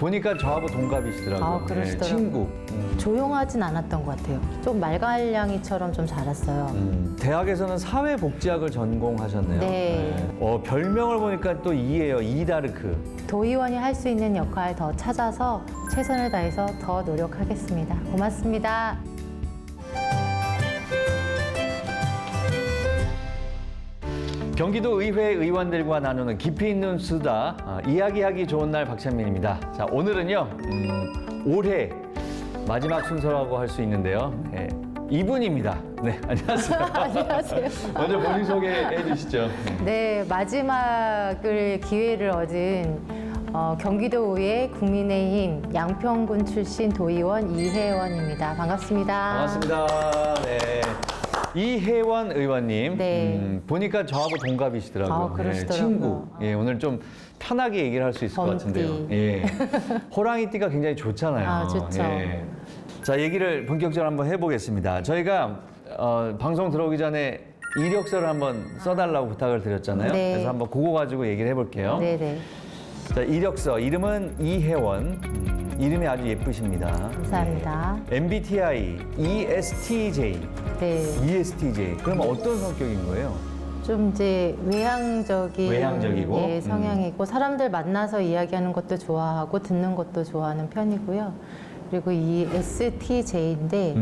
보니까 저하고 동갑이시더라고요. 아, 그러시더라고요. 친구. 조용하진 않았던 것 같아요. 좀 말갈량이처럼 좀 자랐어요. 대학에서는 사회복지학을 전공하셨네요. 네. 별명을 보니까 또 이예요. 이다르크. 도의원이 할 수 있는 역할 더 찾아서 최선을 다해서 더 노력하겠습니다. 고맙습니다. 경기도 의회 의원들과 나누는 깊이 있는 수다, 이야기하기 좋은 날 박찬민입니다. 자, 오늘은요, 올해 마지막 순서라고 할 수 있는데요. 네, 이분입니다. 네, 안녕하세요. 안녕하세요. 먼저 본인 소개해 주시죠. 네, 마지막을 기회를 얻은 경기도의회 국민의힘 양평군 출신 도의원 이혜원입니다. 반갑습니다. 반갑습니다. 네. 이혜원 의원님, 네. 보니까 저하고 동갑이시더라고요. 아, 그러시더라고요. 친구. 예, 오늘 좀 편하게 얘기를 할 수 있을 것 범띠. 같은데요. 예. 호랑이띠가 굉장히 좋잖아요. 아, 좋죠. 예. 자, 얘기를 본격적으로 한번 해보겠습니다. 저희가 방송 들어오기 전에 이력서를 한번 써달라고 부탁을 드렸잖아요. 네. 그래서 한번 그거 가지고 얘기를 해볼게요. 네네. 자, 이력서 이름은 이혜원. 이름이 아주 예쁘십니다. 감사합니다. MBTI, ESTJ. 네. ESTJ. 그럼 어떤 성격인 거예요? 좀 이제 외향적이고? 예, 성향이고 사람들 만나서 이야기하는 것도 좋아하고 듣는 것도 좋아하는 편이고요. 그리고 이 STJ인데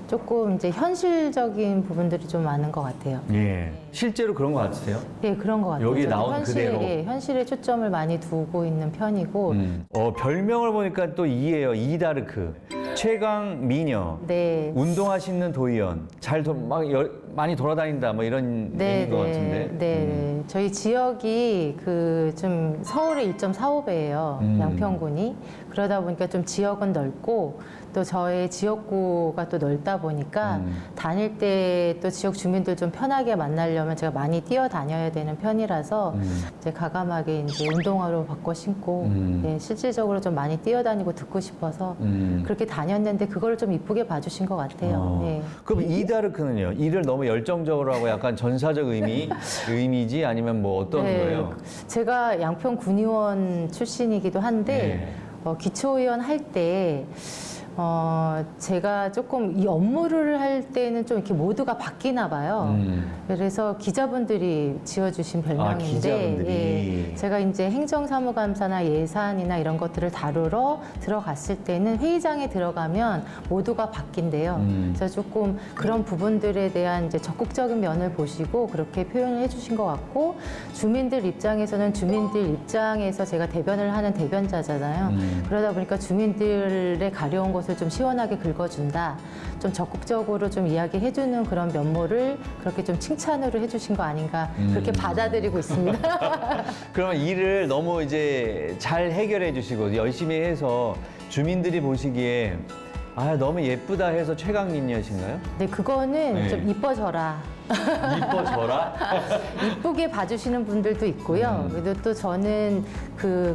조금 이제 현실적인 부분들이 좀 많은 것 같아요. 예. 실제로 그런 거 같으세요? 예, 그런 것 같아요. 여기 저는 나온 그대로? 예, 현실에 초점을 많이 두고 있는 편이고, 별명을 보니까 또 이예요. 이다르크. 최강 미녀. 네. 운동하시는 도의원. 많이 돌아다닌다. 뭐 이런 얘기인 것 같은데. 네. 저희 지역이 그 좀 서울의 1.45배예요. 양평군이. 그러다 보니까 좀 지역은 넓고 또 저의 지역구가 또 넓다 보니까 다닐 때 또 지역 주민들 좀 편하게 만나려면 제가 많이 뛰어다녀야 되는 편이라서 이제 과감하게 이제 운동화로 바꿔 신고 네, 실질적으로 좀 많이 뛰어다니고 듣고 싶어서 그렇게 다녔는데 그걸 좀 이쁘게 봐주신 것 같아요. 네. 그럼 이다르크는요? 일을 너무 열정적으로 하고 약간 전사적 의미지 아니면 뭐 어떤 거예요? 제가 양평 군의원 출신이기도 한데 기초의원 할 때 제가 조금 이 업무를 할 때는 좀 이렇게 모두가 바뀌나 봐요. 그래서 기자분들이 지어주신 별명인데, 기자분들이. 예, 제가 이제 행정사무감사나 예산이나 이런 것들을 다루러 들어갔을 때는 회의장에 들어가면 모두가 바뀐대요. 그래서 조금 그런 부분들에 대한 이제 적극적인 면을 보시고 그렇게 표현을 해주신 것 같고, 주민들 입장에서는 주민들 입장에서 제가 대변을 하는 대변자잖아요. 그러다 보니까 주민들의 가려운 것을 좀 시원하게 긁어준다. 좀 적극적으로 좀 이야기해주는 그런 면모를 그렇게 좀 칭찬으로 해주신 거 아닌가 그렇게 받아들이고 있습니다. 그러면 일을 너무 이제 잘 해결해 주시고 열심히 해서 주민들이 보시기에 너무 예쁘다 해서 최강님이신가요? 네, 그거는 네. 좀 이뻐져라. 이뻐져라? 이쁘게 봐주시는 분들도 있고요. 그래도 또 저는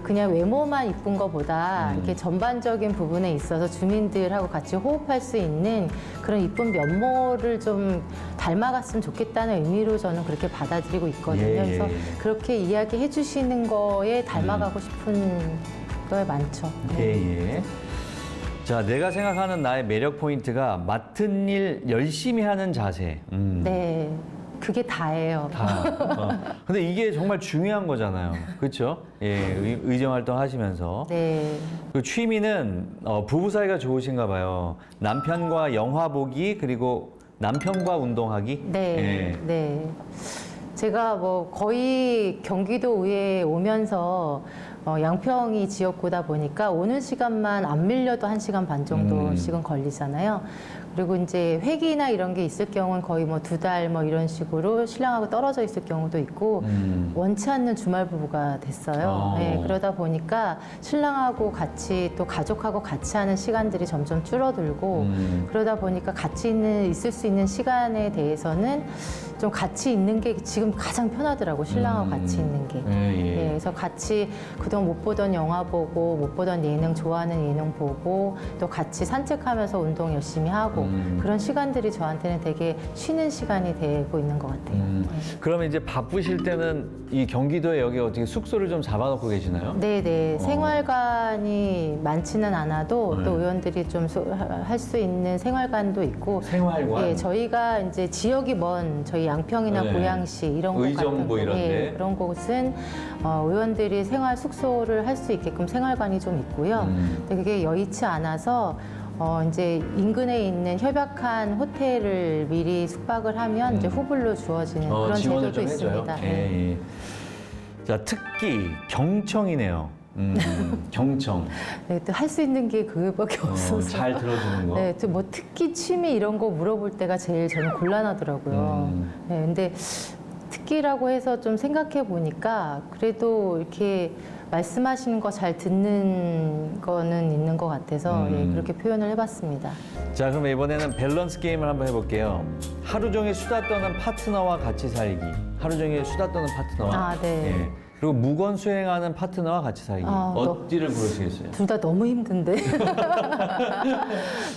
그냥 외모만 이쁜 것보다 이렇게 전반적인 부분에 있어서 주민들하고 같이 호흡할 수 있는 그런 이쁜 면모를 좀 닮아갔으면 좋겠다는 의미로 저는 그렇게 받아들이고 있거든요. 예, 예, 그래서 예. 그렇게 이야기해 주시는 거에 닮아가고 싶은 거에 많죠. 예. 자, 내가 생각하는 나의 매력 포인트가 맡은 일 열심히 하는 자세. 네, 그게 다예요. 근데 이게 정말 중요한 거잖아요. 그렇죠? 예, 의정 활동 하시면서. 네. 그 취미는 부부 사이가 좋으신가 봐요. 남편과 영화 보기 그리고 남편과 운동하기. 네, 예. 네. 제가 뭐 거의 경기도 의회에 오면서 양평이 지역구다 보니까 오는 시간만 안 밀려도 1시간 반 정도씩은 걸리잖아요. 그리고 이제 회기나 이런 게 있을 경우는 거의 뭐 2달 뭐 이런 식으로 신랑하고 떨어져 있을 경우도 있고 원치 않는 주말 부부가 됐어요. 네, 그러다 보니까 신랑하고 같이 또 가족하고 같이 하는 시간들이 점점 줄어들고 그러다 보니까 같이 있을 수 있는 시간에 대해서는 좀 같이 있는 게 지금 가장 편하더라고, 신랑하고 같이 있는 게. 예, 그래서 같이 그동안 못 보던 영화 보고 못 보던 예능, 좋아하는 예능 보고 또 같이 산책하면서 운동 열심히 하고 그런 시간들이 저한테는 되게 쉬는 시간이 되고 있는 것 같아요. 그러면 이제 바쁘실 때는 이 경기도에 여기 어떻게 숙소를 좀 잡아놓고 계시나요? 네네. 생활관이 많지는 않아도 또 의원들이 좀 할 수 있는 생활관도 있고. 생활관? 예, 저희가 이제 지역이 먼 저희 양평이나 네. 고양시 이런 곳 의정부 같은 이런 예, 데? 그런 곳은 의원들이 생활 숙소를 할 수 있게끔 생활관이 좀 있고요. 근데 그게 여의치 않아서 이제 인근에 있는 협약한 호텔을 미리 숙박을 하면 이제 후불로 주어지는 그런 지원을 제도도 좀 해줘요? 있습니다. 예, 예. 자, 특기 경청이네요. 경청. 네, 또 할 수 있는 게 그거밖에 없어서. 잘 들어주는 거. 네, 또 뭐 특기 취미 이런 거 물어볼 때가 제일 저는 곤란하더라고요. 네, 근데 특기라고 해서 좀 생각해 보니까 그래도 이렇게 말씀하시는 거 잘 듣는 거는 있는 것 같아서 예, 그렇게 표현을 해봤습니다. 자, 그럼 이번에는 밸런스 게임을 한번 해볼게요. 하루 종일 수다 떠는 파트너와 같이 살기. 하루 종일 수다 떠는 파트너와. 아, 네. 예. 그리고 무건 수행하는 파트너와 같이 살기. 어디를 고르시겠어요? 둘 다 너무 힘든데.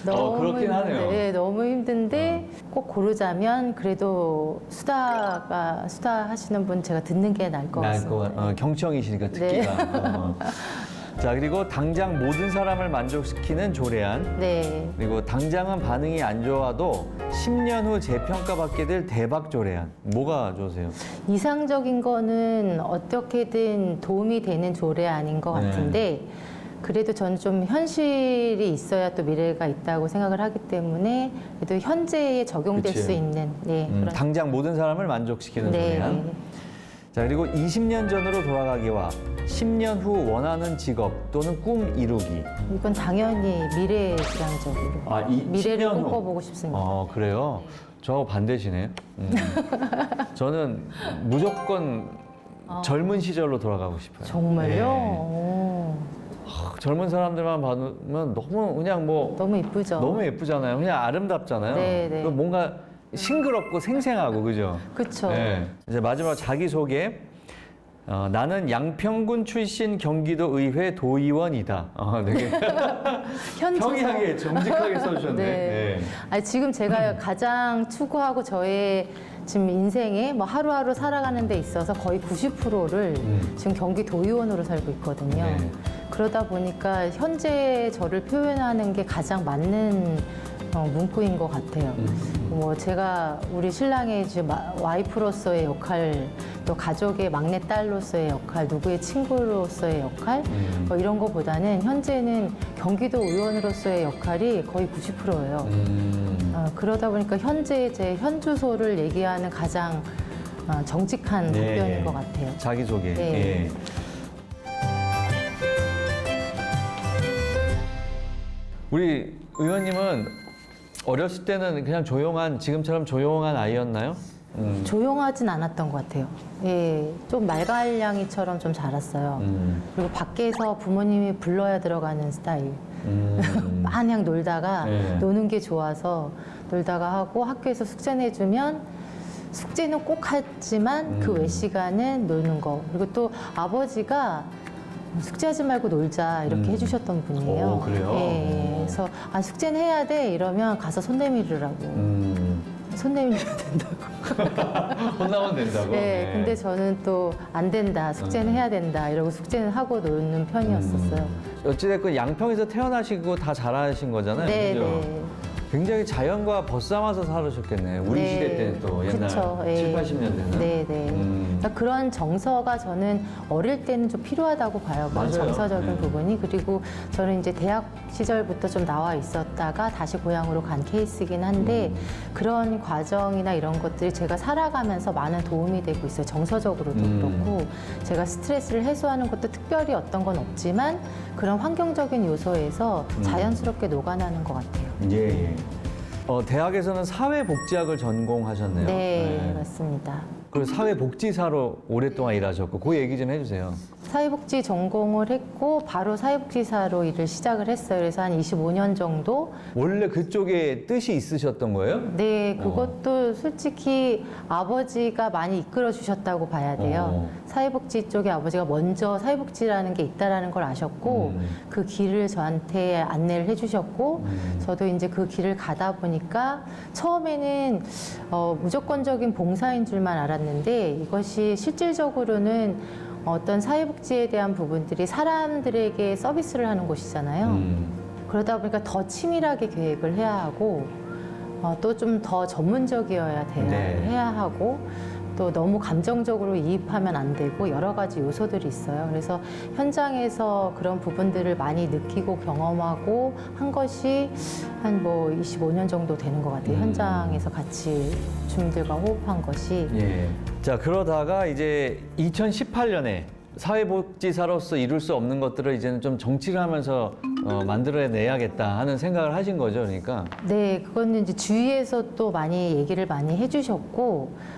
너무 그렇긴 하네요. 네, 너무 힘든데 꼭 고르자면 그래도 수다 하시는 분 제가 듣는 게 나을 것 같습니다. 경청이시니까 네. 특기가. 자, 그리고 당장 모든 사람을 만족시키는 조례안. 네. 그리고 당장은 반응이 안 좋아도 10년 후 재평가받게 될 대박 조례안. 뭐가 좋으세요? 이상적인 거는 어떻게든 도움이 되는 조례 아닌 것 네. 같은데 그래도 저는 좀 현실이 있어야 또 미래가 있다고 생각을 하기 때문에 그래도 현재에 적용될 그치. 수 있는 네, 그런 당장 모든 사람을 만족시키는 네, 조례안. 네. 자, 그리고 20년 전으로 돌아가기와 10년 후 원하는 직업 또는 꿈 이루기. 이건 당연히 미래지향적으로 미래를 10년 후. 꿈꿔보고 싶습니다. 그래요? 저하고 반대시네. 저는 무조건 젊은 시절로 돌아가고 싶어요. 정말요? 네. 오, 젊은 사람들만 봐면 너무 그냥 뭐 너무 이쁘죠? 너무 예쁘잖아요. 그냥 아름답잖아요. 네, 네. 그리고 뭔가 싱그럽고 생생하고 그죠? 그쵸. 네. 이제 마지막 자기 소개. 나는 양평군 출신 경기도 의회 도의원이다. 되게 평이하게 정직하게 써주셨네. 네. 네. 아니, 지금 제가 가장 추구하고 저의 지금 인생에 뭐 하루하루 살아가는 데 있어서 거의 90%를 지금 경기도의원으로 살고 있거든요. 네. 그러다 보니까 현재 저를 표현하는 게 가장 맞는 문구인 것 같아요. 뭐 제가 우리 신랑의 이제 와이프로서의 역할, 또 가족의 막내 딸로서의 역할, 누구의 친구로서의 역할, 뭐 이런 거보다는 현재는 경기도 의원으로서의 역할이 거의 90%예요. 그러다 보니까 현재 제 현 주소를 얘기하는 가장 정직한 네. 답변인 것 같아요. 자기 소개. 네. 예. 우리 의원님은 어렸을 때는 그냥 조용한 지금처럼 조용한 아이였나요? 조용하진 않았던 것 같아요. 예, 좀 말갈량이처럼 좀 자랐어요. 그리고 밖에서 부모님이 불러야 들어가는 스타일. 마냥 놀다가 네. 노는 게 좋아서 놀다가 하고 학교에서 숙제 내주면 숙제는 꼭 하지만 그 외 시간은 노는 거. 그리고 또 아버지가 숙제하지 말고 놀자 이렇게 해주셨던 분이에요. 오, 그래요? 예, 그래서 숙제는 해야 돼 이러면 가서 손 내밀으라고. 손 내밀면 된다고. 혼나면 된다고? 네, 근데 저는 또 안 된다. 숙제는 해야 된다. 이러고 숙제는 하고 노는 편이었었어요. 어찌됐건 양평에서 태어나시고 다 자라신 거잖아요. 네, 그죠? 네. 굉장히 자연과 벗삼아서 살으셨겠네. 우리 네, 시대 때는 또 옛날 그쵸, 예. 7, 80년대는. 네, 네. 그러니까 그런 정서가 저는 어릴 때는 좀 필요하다고 봐요. 그런 맞아요. 정서적인 네. 부분이. 그리고 저는 이제 대학 시절부터 좀 나와 있었다가 다시 고향으로 간 케이스긴 한데 그런 과정이나 이런 것들이 제가 살아가면서 많은 도움이 되고 있어요. 정서적으로도 그렇고 제가 스트레스를 해소하는 것도 특별히 어떤 건 없지만 그런 환경적인 요소에서 자연스럽게 녹아나는 것 같아요. 예, 예. 대학에서는 사회복지학을 전공하셨네요. 네, 맞습니다. 그리고 사회복지사로 오랫동안 일하셨고, 그 얘기 좀 해주세요. 사회복지 전공을 했고 바로 사회복지사로 일을 시작을 했어요. 그래서 한 25년 정도. 원래 그쪽에 뜻이 있으셨던 거예요? 네, 그것도 솔직히 아버지가 많이 이끌어 주셨다고 봐야 돼요. 사회복지 쪽에 아버지가 먼저 사회복지라는 게 있다라는 걸 아셨고 그 길을 저한테 안내를 해주셨고 저도 이제 그 길을 가다 보니까 처음에는 무조건적인 봉사인 줄만 알았는데 이것이 실질적으로는 어떤 사회복지에 대한 부분들이 사람들에게 서비스를 하는 곳이잖아요. 그러다 보니까 더 치밀하게 계획을 해야 하고 또 좀 더 전문적이어야 해야 하고 또 너무 감정적으로 이입하면 안 되고 여러 가지 요소들이 있어요. 그래서 현장에서 그런 부분들을 많이 느끼고 경험하고 한 것이 한 뭐 25년 정도 되는 것 같아요. 현장에서 같이 주민들과 호흡한 것이. 예. 자, 그러다가 이제 2018년에 사회복지사로서 이룰 수 없는 것들을 이제는 좀 정치를 하면서 만들어내야겠다 하는 생각을 하신 거죠, 그러니까. 네, 그거는 이제 주위에서 또 많이 얘기를 많이 해주셨고,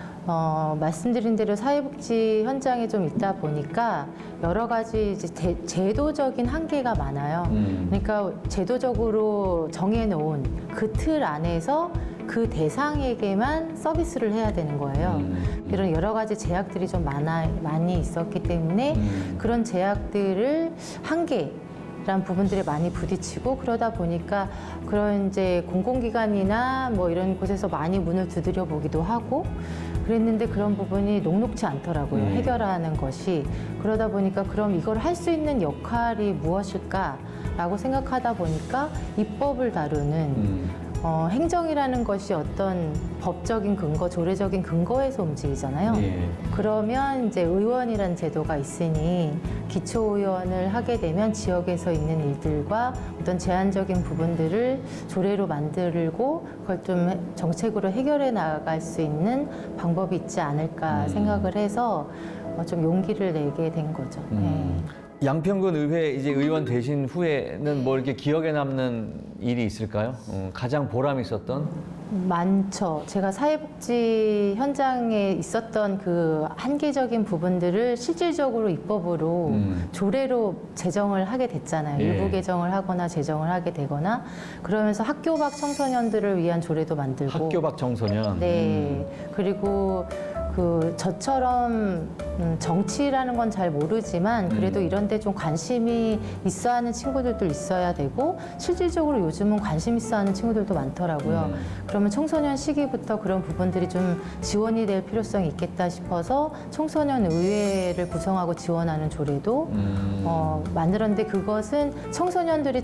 말씀드린 대로 사회복지 현장에 좀 있다 보니까 여러 가지 이제 제도적인 한계가 많아요. 그러니까 제도적으로 정해놓은 그 틀 안에서 그 대상에게만 서비스를 해야 되는 거예요. 이런 여러 가지 제약들이 좀 많이 있었기 때문에 그런 제약들을 한계란 부분들에 많이 부딪히고 그러다 보니까 그런 이제 공공기관이나 뭐 이런 곳에서 많이 문을 두드려 보기도 하고 그랬는데 그런 부분이 녹록지 않더라고요. 해결하는 것이. 그러다 보니까 그럼 이걸 할 수 있는 역할이 무엇일까라고 생각하다 보니까 입법을 다루는 행정이라는 것이 어떤 법적인 근거, 조례적인 근거에서 움직이잖아요. 예. 그러면 이제 의원이라는 제도가 있으니 기초의원을 하게 되면 지역에서 있는 일들과 어떤 제한적인 부분들을 조례로 만들고 그걸 좀 정책으로 해결해 나갈 수 있는 방법이 있지 않을까 생각을 해서 좀 용기를 내게 된 거죠. 네. 양평군 의회 이제 의원 되신 후에는 뭐 이렇게 기억에 남는 일이 있을까요? 가장 보람 있었던? 많죠. 제가 사회복지 현장에 있었던 그 한계적인 부분들을 실질적으로 입법으로 조례로 제정을 하게 됐잖아요. 예. 일부 개정을 하거나 제정을 하게 되거나 그러면서 학교 밖 청소년들을 위한 조례도 만들고 학교 밖 청소년. 네. 그리고 그 저처럼 정치라는 건 잘 모르지만 그래도 이런 데 좀 관심이 있어 하는 친구들도 있어야 되고 실질적으로 요즘은 관심 있어 하는 친구들도 많더라고요. 그러면 청소년 시기부터 그런 부분들이 좀 지원이 될 필요성이 있겠다 싶어서 청소년 의회를 구성하고 지원하는 조례도 만들었는데 그것은 청소년들이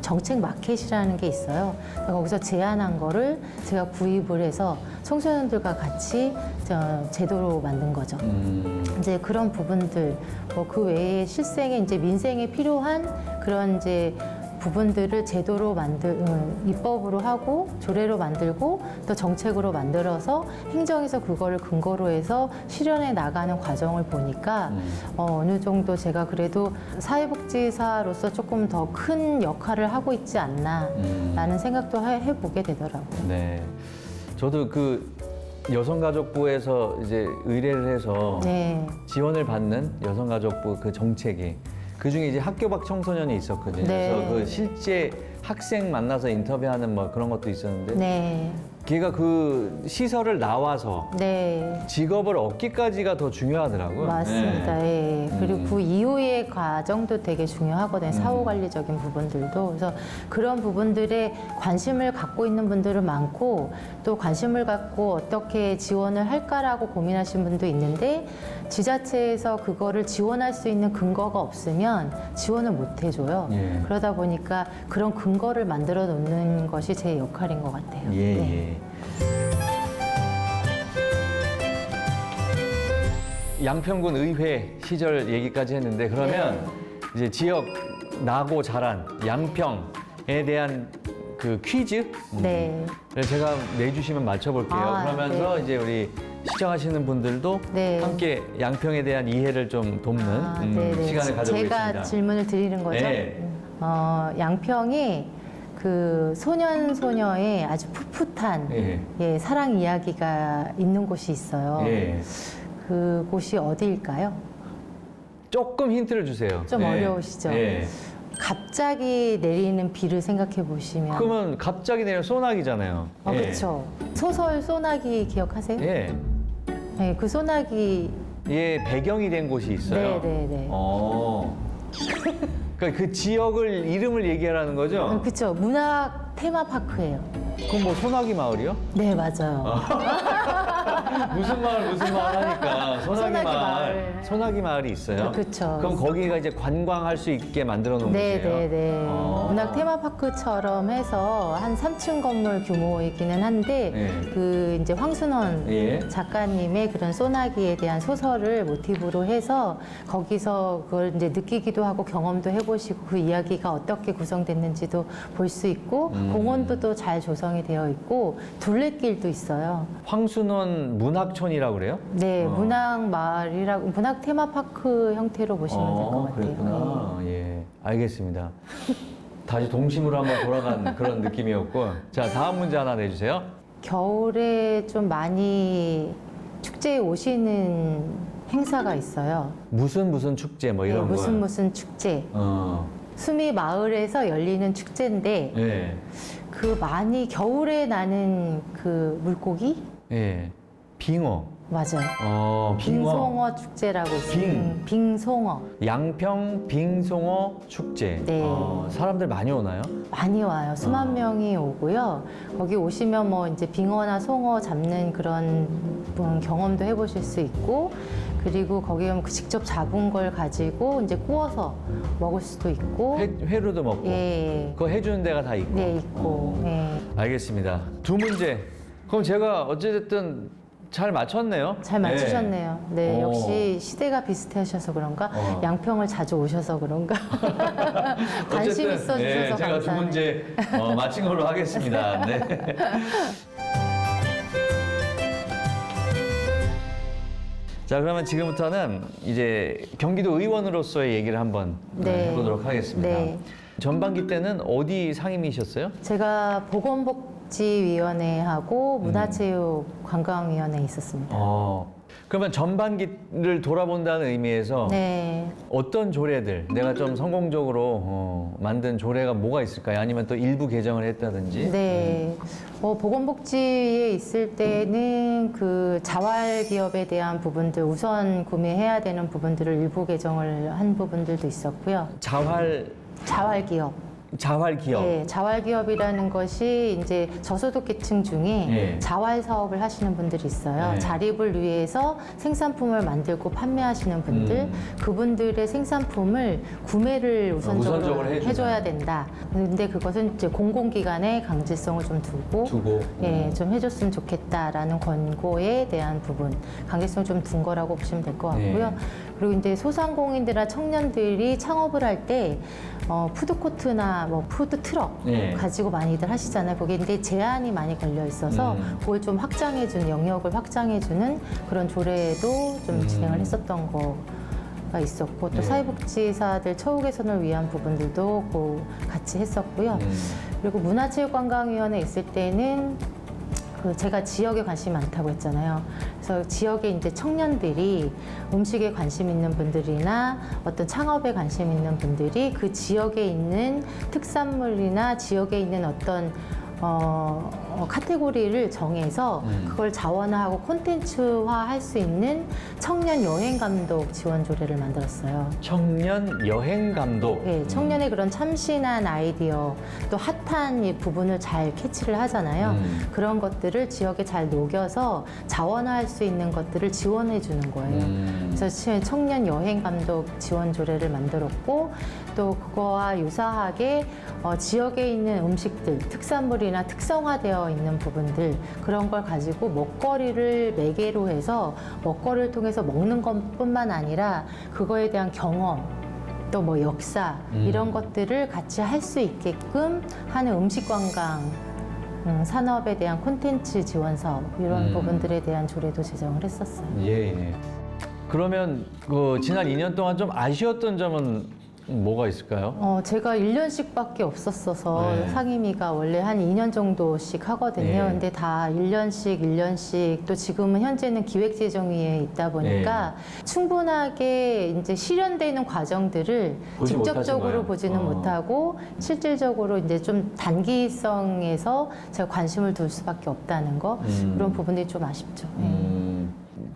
정책 마켓이라는 게 있어요. 거기서 제안한 거를 제가 구입을 해서 청소년들과 같이 제도로 만든 거죠. 이제 그런 부분들, 뭐 그 외에 실생에 이제 민생에 필요한 그런 이제 부분들을 제도로 입법으로 하고 조례로 만들고 또 정책으로 만들어서 행정에서 그거를 근거로 해서 실현해 나가는 과정을 보니까 어느 정도 제가 그래도 사회복지사로서 조금 더 큰 역할을 하고 있지 않나라는 생각도 해보게 되더라고요. 네. 저도 그 여성가족부에서 이제 의뢰를 해서 네. 지원을 받는 여성가족부 그 정책이 그 중에 이제 학교 밖 청소년이 있었거든요. 네. 그래서 그 실제 학생 만나서 인터뷰하는 뭐 그런 것도 있었는데 네. 걔가 그 시설을 나와서 네. 직업을 얻기까지가 더 중요하더라고요. 맞습니다. 네. 예. 그리고 그 이후의 과정도 되게 중요하거든요. 사후관리적인 부분들도. 그래서 그런 부분들에 관심을 갖고 있는 분들은 많고 또 관심을 갖고 어떻게 지원을 할까라고 고민하시는 분도 있는데 지자체에서 그거를 지원할 수 있는 근거가 없으면 지원을 못 해줘요. 예. 그러다 보니까 그런 근거를 만들어 놓는 것이 제 역할인 것 같아요. 예, 네. 예. 양평군 의회 시절 얘기까지 했는데 그러면 이제 지역 나고 자란 양평에 대한 그 퀴즈 네. 를 제가 내주시면 맞춰볼게요. 아, 그러면서 네. 이제 우리 시청하시는 분들도 네. 함께 양평에 대한 이해를 좀 돕는 네네. 시간을 가져보겠습니다. 제가 질문을 드리는 거죠? 네. 양평이 그 소년 소녀의 아주 풋풋한 예. 사랑 이야기가 있는 곳이 있어요. 예. 그곳이 어디일까요? 조금 힌트를 주세요. 좀 어려우시죠? 예. 갑자기 내리는 비를 생각해 보시면. 그러면 갑자기 내리는 소나기잖아요. 예. 그렇죠. 소설 소나기 기억하세요? 예. 네, 그 소나기. 예, 배경이 된 곳이 있어요. 네. 그러니까 그 지역을 이름을 얘기하라는 거죠? 그렇죠. 문학 테마파크예요. 그럼 뭐 소나기 마을이요? 네, 맞아요. 무슨 마을 하니까 소나기 마을. 소나기 마을이 있어요. 그렇죠. 그럼 거기가 이제 관광할 수 있게 만들어 놓은 곳이에요. 네. 문학 테마파크처럼 해서 한 3층 건물 규모이기는 한데 네. 그 이제 황순원 예. 작가님의 그런 소나기에 대한 소설을 모티브로 해서 거기서 그걸 이제 느끼기도 하고 경험도 해보시고 그 이야기가 어떻게 구성됐는지도 볼 수 있고 공원도 또 잘 조성이 되어 있고 둘레길도 있어요. 황순원 문학촌이라고 그래요? 네, 문학 마을이라고 문학 테마파크 형태로 보시면 될 것 같아요. 그랬구나. 예, 알겠습니다. 다시 동심으로 한번 돌아간 그런 느낌이었고, 자 다음 문제 하나 내주세요. 겨울에 좀 많이 축제에 오시는 행사가 있어요. 무슨 축제 뭐 네, 이런 거. 무슨 축제. 어. 수미 마을에서 열리는 축제인데 예. 그 많이 겨울에 나는 그 물고기? 예. 빙어. 맞아요. 빙어. 빙송어 축제라고 있어요. 빙송어. 양평 빙송어 축제. 네. 사람들 많이 오나요? 많이 와요. 수만 명이 오고요. 거기 오시면 뭐 이제 빙어나 송어 잡는 그런 경험도 해보실 수 있고, 그리고 거기 가면 그 직접 잡은 걸 가지고 이제 구워서 먹을 수도 있고. 회로도 먹고. 예. 그거 해주는 데가 다 있고. 네, 있고. 예. 알겠습니다. 두 문제. 그럼 제가 어찌됐든 잘 맞췄네요. 잘 맞추셨네요. 네, 오. 역시 시대가 비슷하셔서 그런가? 양평을 자주 오셔서 그런가? 관심 있어 주셔서 제가 두 감사해요. 문제 맞힌 걸로 하겠습니다. 네. 자, 그러면 지금부터는 이제 경기도 의원으로서의 얘기를 한번 네. 해보도록 하겠습니다. 네. 전반기 때는 어디 상임이셨어요? 제가 보건복지위원회하고 문화체육관광위원회에 있었습니다. 그러면 전반기를 돌아본다는 의미에서 네. 어떤 조례들, 내가 좀 성공적으로 만든 조례가 뭐가 있을까요? 아니면 또 일부 개정을 했다든지? 네. 보건복지위에 있을 때는 그 자활기업에 대한 부분들, 우선 구매해야 되는 부분들을 일부 개정을 한 부분들도 있었고요. 자활기업. 자활기업. 네, 자활기업이라는 것이 이제 저소득계층 중에 예. 자활 사업을 하시는 분들이 있어요. 예. 자립을 위해서 생산품을 만들고 판매하시는 분들, 그분들의 생산품을 구매를 우선적으로 우선적으로 해줘야 된다. 근데 그것은 이제 공공기관의 강제성을 좀 두고 예, 좀 해줬으면 좋겠다라는 권고에 대한 부분, 강제성을 좀 둔 거라고 보시면 될 것 같고요. 네. 그리고 이제 소상공인들이나 청년들이 창업을 할 때 푸드코트나 뭐 푸드트럭 네. 가지고 많이들 하시잖아요. 거기에 근데 제한이 많이 걸려 있어서 그걸 좀 확장해주는, 영역을 확장해주는 그런 조례도 좀 진행을 했었던 거가 있었고, 또 네. 사회복지사들 처우 개선을 위한 부분들도 같이 했었고요. 그리고 문화체육관광위원회에 있을 때는 제가 지역에 관심이 많다고 했잖아요. 그래서 지역에 이제 청년들이 음식에 관심 있는 분들이나 어떤 창업에 관심 있는 분들이 그 지역에 있는 특산물이나 지역에 있는 어떤 카테고리를 정해서 그걸 자원화하고 콘텐츠화 할 수 있는 청년 여행 감독 지원 조례를 만들었어요. 청년 여행 감독. 네, 청년의 그런 참신한 아이디어, 또 핫한 이 부분을 잘 캐치를 하잖아요. 그런 것들을 지역에 잘 녹여서 자원화할 수 있는 것들을 지원해 주는 거예요. 그래서 청년 여행 감독 지원 조례를 만들었고, 또 그거와 유사하게 지역에 있는 음식들, 특산물이나 특성화되어 있는 부분들, 그런 걸 가지고 먹거리를 매개로 해서 먹거리를 통해서 먹는 것뿐만 아니라 그거에 대한 경험, 또 뭐 역사, 이런 것들을 같이 할 수 있게끔 하는 음식관광 산업에 대한 콘텐츠 지원 사업, 이런 부분들에 대한 조례도 제정을 했었어요. 예. 그러면 그 지난 2년 동안 좀 아쉬웠던 점은 뭐가 있을까요? 제가 1년씩밖에 없었어서 네. 상임위가 원래 한 2년 정도씩 하거든요. 네. 근데 다 1년씩 또 지금은 현재는 기획재정위에 있다 보니까 네. 충분하게 이제 실현되는 과정들을 보지 못하신 직접적으로 거예요? 보지는 어. 못하고 실질적으로 이제 좀 단기성에서 제가 관심을 둘 수밖에 없다는 거 그런 부분들이 좀 아쉽죠.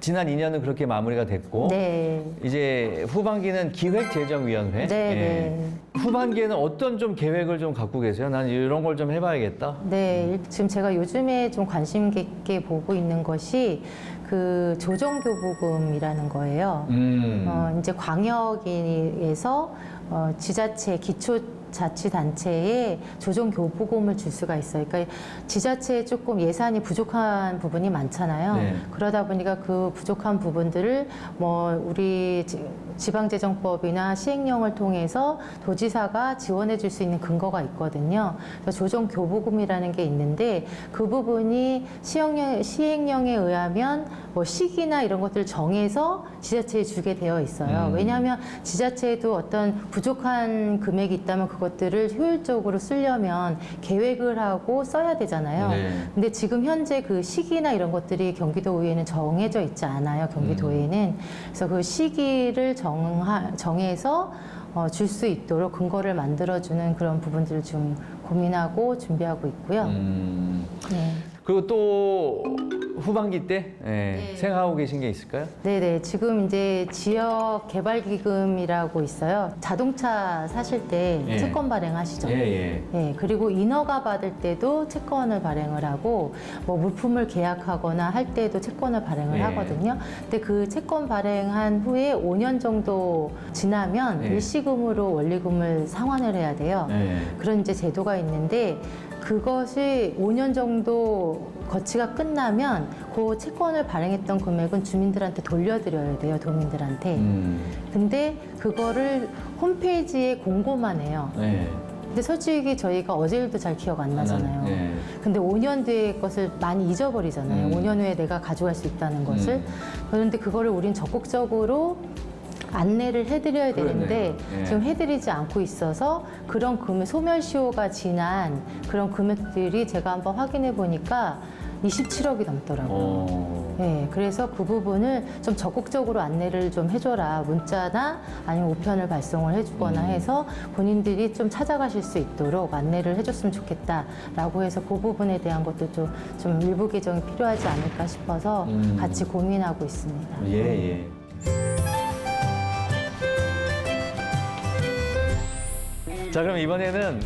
지난 2년은 그렇게 마무리가 됐고 네. 이제 후반기는 기획재정위원회. 네. 후반기에는 어떤 좀 계획을 좀 갖고 계세요? 난 이런 걸 좀 해봐야겠다. 네, 지금 제가 요즘에 좀 관심 깊게 보고 있는 것이 그 조정교부금이라는 거예요. 이제 광역에서 지자체 기초자치단체에 조정교부금을 줄 수가 있어요. 그러니까 지자체에 조금 예산이 부족한 부분이 많잖아요. 네. 그러다 보니까 그 부족한 부분들을 뭐 우리 지방재정법이나 시행령을 통해서 도지사가 지원해 줄 수 있는 근거가 있거든요. 그래서 조정교부금이라는 게 있는데 그 부분이 시행령에 의하면 뭐 시기나 이런 것들을 정해서 지자체에 주게 되어 있어요. 왜냐하면 지자체에도 어떤 부족한 금액이 있다면 그것들을 효율적으로 쓰려면 계획을 하고 써야 되잖아요. 네. 근데 지금 현재 그 시기나 이런 것들이 경기도의회는 정해져 있지 않아요. 경기도에는. 그래서 그 시기를 정해서 줄 수 있도록 근거를 만들어주는 그런 부분들을 좀 고민하고 준비하고 있고요. 네. 그리고 또 후반기 때 생각하고 계신 게 있을까요? 네네. 지금 이제 지역개발기금이라고 있어요. 자동차 사실 때 예. 채권 발행하시죠. 예. 네, 그리고 인허가 받을 때도 채권을 발행을 하고 뭐 물품을 계약하거나 할 때도 채권을 발행을 예. 하거든요. 근데 그 채권 발행한 후에 5년 정도 지나면 예. 일시금으로 원리금을 상환을 해야 돼요. 그런 이제 제도가 있는데 그것이 5년 정도 거치가 끝나면 그 채권을 발행했던 금액은 주민들한테 돌려드려야 돼요, 도민들한테. 근데 그거를 홈페이지에 공고만 해요. 근데 솔직히 저희가 어제 일도 잘 기억 안 나잖아요. 근데 5년 뒤의 것을 많이 잊어버리잖아요. 5년 후에 내가 가져갈 수 있다는 것을. 그런데 그거를 우린 적극적으로 안내를 해드려야 되는데 예. 지금 해드리지 않고 있어서 그런 금액, 소멸시효가 지난 그런 금액들이 제가 한번 확인해 보니까 27억이 넘더라고요. 네, 그래서 그 부분을 좀 적극적으로 안내를 좀 해줘라. 문자나 아니면 우편을 발송을 해주거나 해서 본인들이 좀 찾아가실 수 있도록 안내를 해줬으면 좋겠다라고 해서 그 부분에 대한 것도 좀 일부 개정이 필요하지 않을까 싶어서 같이 고민하고 있습니다. 예. 자, 그럼 이번에는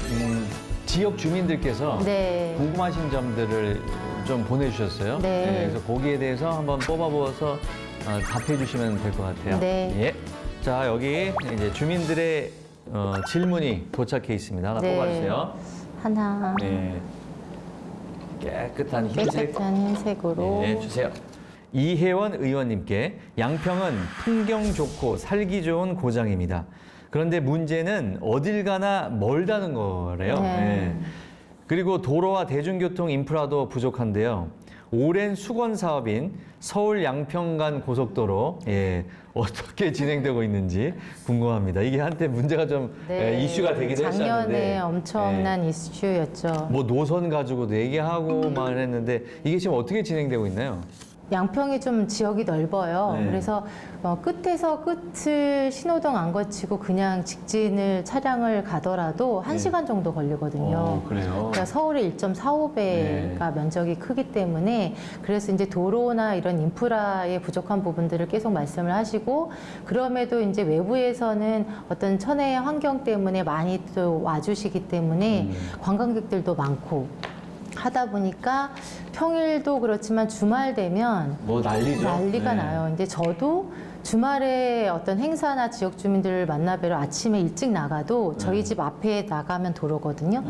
지역 주민들께서 네. 궁금하신 점들을 좀 보내주셨어요. 네. 그래서 거기에 대해서 한번 뽑아보아서 답해 주시면 될 것 같아요. 네. 예. 자, 여기 이제 주민들의 질문이 도착해 있습니다. 하나 네. 뽑아주세요. 하나. 네. 깨끗한 흰색. 깨끗한 흰색으로. 네, 주세요. 이혜원 의원님께 양평은 풍경 좋고 살기 좋은 고장입니다. 그런데 문제는 어딜 가나 멀다는 거래요. 네. 그리고 도로와 대중교통 인프라도 부족한데요. 오랜 수건 사업인 서울 양평 간 고속도로 어떻게 진행되고 있는지 궁금합니다. 이게 한때 문제가 좀 이슈가 되기도 했었는데 작년에 엄청난 이슈였죠. 뭐 노선 가지고도 얘기하고 막 했는데 이게 지금 어떻게 진행되고 있나요? 양평이 좀 지역이 넓어요. 네. 그래서 끝에서 끝을 신호등 안 거치고 그냥 직진을 차량을 가더라도 1시간 정도 걸리거든요. 그래요? 그러니까 서울의 1.45배가 면적이 크기 때문에 그래서 이제 도로나 이런 인프라의 부족한 부분들을 계속 말씀을 하시고 그럼에도 이제 외부에서는 어떤 천혜의 환경 때문에 많이 또 와주시기 때문에 관광객들도 많고 하다 보니까 평일도 그렇지만 주말 되면 뭐 난리죠. 난리가 나요. 근데 저도 주말에 어떤 행사나 지역 주민들을 만나뵈러 아침에 일찍 나가도 저희 집 앞에 나가면 도로거든요.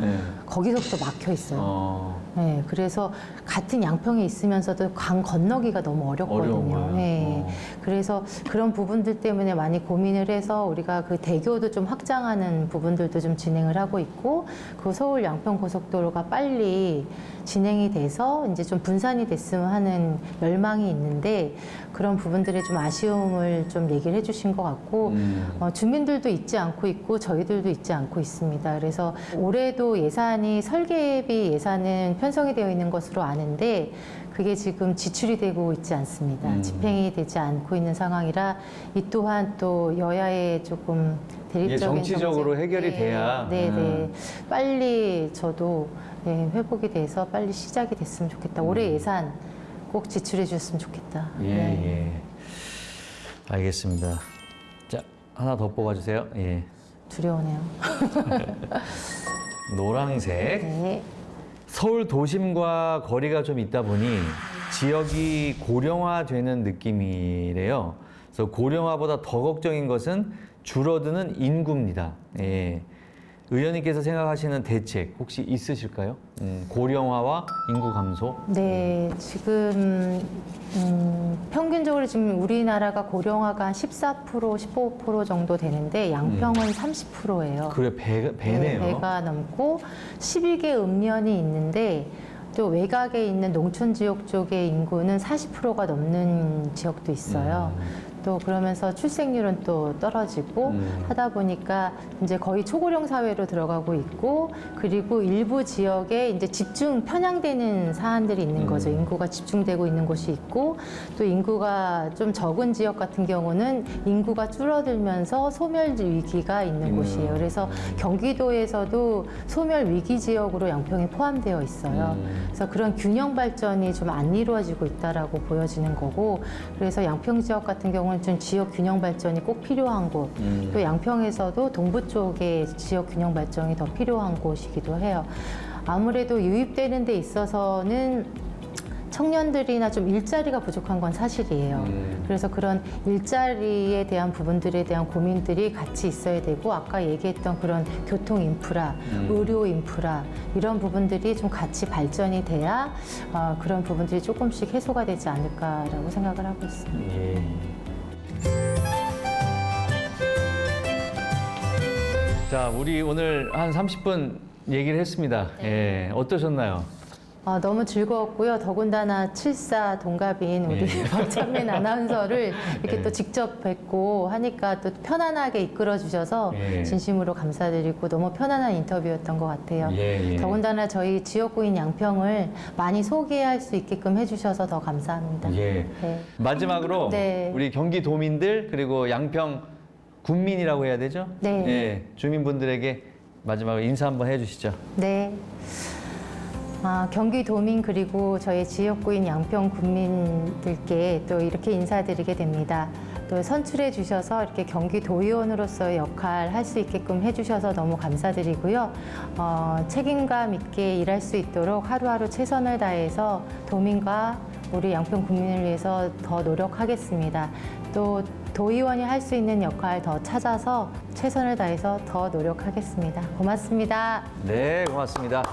거기서부터 막혀 있어요. 네, 그래서 같은 양평에 있으면서도 강 건너기가 너무 어렵거든요. 네, 그래서 그런 부분들 때문에 많이 고민을 해서 우리가 그 대교도 좀 확장하는 부분들도 좀 진행을 하고 있고 그 서울 양평 고속도로가 빨리 진행이 돼서 이제 좀 분산이 됐으면 하는 열망이 있는데 그런 부분들에 좀 아쉬움을 마음을 좀 얘기를 해주신 것 같고 주민들도 잊지 않고 있고 저희들도 잊지 않고 있습니다. 그래서 올해도 예산이 설계비 예산은 편성이 되어 있는 것으로 아는데 그게 지금 지출이 되고 있지 않습니다. 집행이 되지 않고 있는 상황이라 이 또한 또 여야의 조금 대립적인 정치적으로 정책. 해결이 돼야. 네. 빨리 저도 회복이 돼서 빨리 시작이 됐으면 좋겠다. 올해 예산 꼭 지출해 주셨으면 좋겠다. 예. 알겠습니다. 자, 하나 더 뽑아주세요. 예. 두려우네요. 노란색. 네. 서울 도심과 거리가 좀 있다 보니 지역이 고령화되는 느낌이래요. 그래서 고령화보다 더 걱정인 것은 줄어드는 인구입니다. 예. 의원님께서 생각하시는 대책 혹시 있으실까요? 고령화와 인구 감소? 네, 지금 평균적으로 지금 우리나라가 고령화가 한 14%, 15% 정도 되는데 양평은 30%예요. 그래, 배네요. 배가 넘고 12개 읍면이 있는데 또 외곽에 있는 농촌 지역 쪽의 인구는 40%가 넘는 지역도 있어요. 또 그러면서 출생률은 또 떨어지고 하다 보니까 이제 거의 초고령 사회로 들어가고 있고 그리고 일부 지역에 이제 집중 편향되는 사안들이 있는 거죠. 인구가 집중되고 있는 곳이 있고 또 인구가 좀 적은 지역 같은 경우는 인구가 줄어들면서 소멸 위기가 있는 곳이에요. 그래서 경기도에서도 소멸 위기 지역으로 양평이 포함되어 있어요. 그래서 그런 균형 발전이 좀 안 이루어지고 있다라고 보여지는 거고 그래서 양평 지역 같은 경우는 좀 지역 균형 발전이 꼭 필요한 곳, 또 양평에서도 동부 쪽에 지역 균형 발전이 더 필요한 곳이기도 해요. 아무래도 유입되는 데 있어서는 청년들이나 좀 일자리가 부족한 건 사실이에요. 그래서 그런 일자리에 대한 부분들에 대한 고민들이 같이 있어야 되고 아까 얘기했던 그런 교통 인프라, 의료 인프라 이런 부분들이 좀 같이 발전이 돼야 그런 부분들이 조금씩 해소가 되지 않을까라고 생각을 하고 있습니다. 예. 자, 우리 오늘 한 30분 얘기를 했습니다. 예, 어떠셨나요? 너무 즐거웠고요. 더군다나 74 동갑인 우리 박찬민 아나운서를 이렇게 또 직접 뵙고 하니까 또 편안하게 이끌어 주셔서 진심으로 감사드리고 너무 편안한 인터뷰였던 것 같아요. 더군다나 저희 지역구인 양평을 많이 소개할 수 있게끔 해주셔서 더 감사합니다. 예. 네. 마지막으로 네. 우리 경기도민들 그리고 양평 군민이라고 해야 되죠? 네. 예, 주민분들에게 마지막으로 인사 한번 해주시죠. 네. 경기도민 그리고 저희 지역구인 양평 군민들께 또 이렇게 인사드리게 됩니다. 또 선출해 주셔서 이렇게 경기도의원으로서의 역할 할 수 있게끔 해주셔서 너무 감사드리고요. 책임감 있게 일할 수 있도록 하루하루 최선을 다해서 도민과 우리 양평 국민을 위해서 더 노력하겠습니다. 또 도의원이 할 수 있는 역할 더 찾아서 최선을 다해서 더 노력하겠습니다. 고맙습니다. 네, 고맙습니다.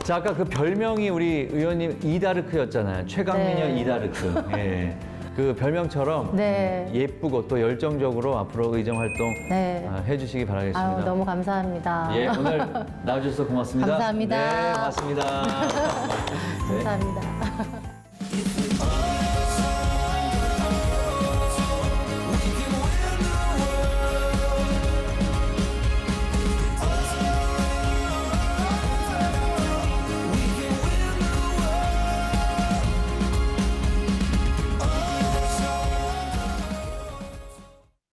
자, 아까 그 별명이 우리 의원님 이다르크였잖아요. 최강민현 네. 이다르크. 예. 그 별명처럼 네. 예쁘고 또 열정적으로 앞으로 의정 활동 네. 해주시기 바라겠습니다. 너무 감사합니다. 예, 오늘 나와주셔서 고맙습니다. 감사합니다. 네, 고맙습니다. 네. 감사합니다.